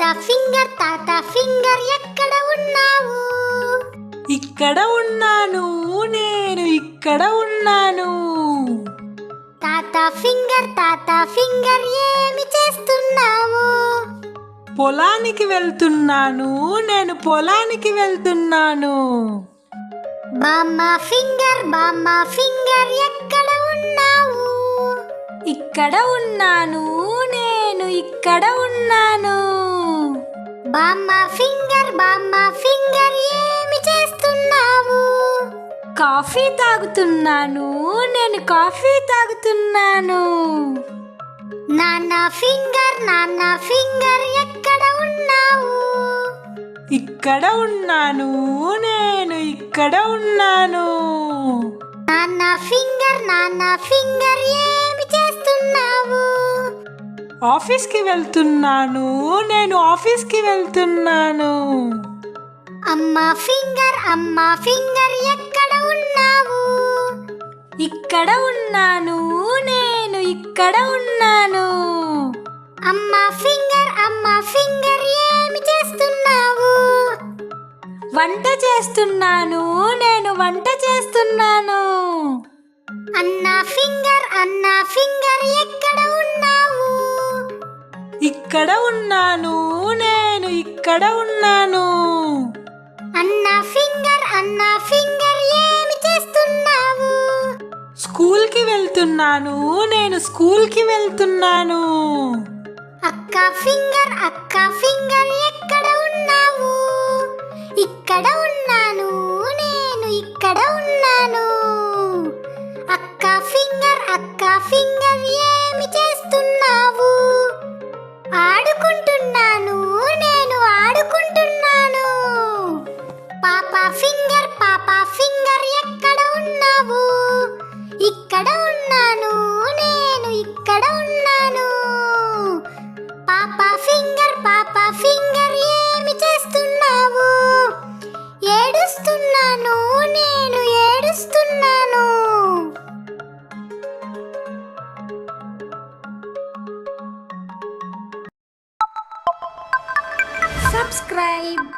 తాత ఫింగర్ ఎక్కడ ఉన్నావు? ఇక్కడ ఉన్నాను, నేను ఇక్కడ ఉన్నాను. తాత ఫింగర్ ఏమి చేస్తున్నావు? పొలానికి వెళ్తున్నాను, నేను పొలానికి వెళ్తున్నాను. బామ్మ ఫింగర్ ఎక్కడ ఉన్నావు? ఇక్కడ ఉన్నాను, నేను ఇక్కడ ఉన్నాను. బామ్మ ఫింగర్ ఏమి చేస్తున్నావు? కాఫీ తాగుతున్నాను, నేను కాఫీ తాగుతున్నాను. నాన్న ఫింగర్ ఎక్కడ ఉన్నావు? ఇక్కడ ఉన్నాను, నేను ఇక్కడ ఉన్నాను. నాన్న ఫింగర్ ఏమి చేస్తున్నావు? ఆఫీస్కి వెళ్తున్నాను, నేను ఆఫీస్కి వెళ్తున్నాను. అమ్మ ఫింగర్ ఎక్కడ ఉన్నావు? ఇక్కడ ఉన్నాను, నేను ఇక్కడ ఉన్నాను. అమ్మ ఫింగర్ ఏమి చేస్తున్నావు? వంట చేస్తున్నాను, నేను వంట చేస్తున్నాను. అన్న ఫింగర్ ఎక్కడ ఉన్నావు? ఇక్కడ ఉన్నాను, నేను ఇక్కడ ఉన్నాను. అన్న ఫింగర్ ఏమి చేస్తున్నావు? స్కూల్కి వెళ్తున్నాను, నేను స్కూల్కి వెళ్తున్నాను. అక్క ఫింగర్ ఎక్కడ ఉన్నావు? ఇక్కడ ఉన్నాను, నేను ఇక్కడ ఉన్నాను. అక్క ఫింగర్ ఏమి చేస్తున్నావు? ఆడుకుంటున్నాను, నేను ఆడుకుంటున్నాను. పాప ఫింగర్ ఎక్కడ ఉన్నావు? ఇక్కడ ఉన్నాను, నేను ఇక్కడ ఉన్నాను. పాప ఫింగర్ ఏమి చేస్తున్నావు? ఏడుస్తున్నాను, నేను ఏడుస్తున్నాను. Subscribe.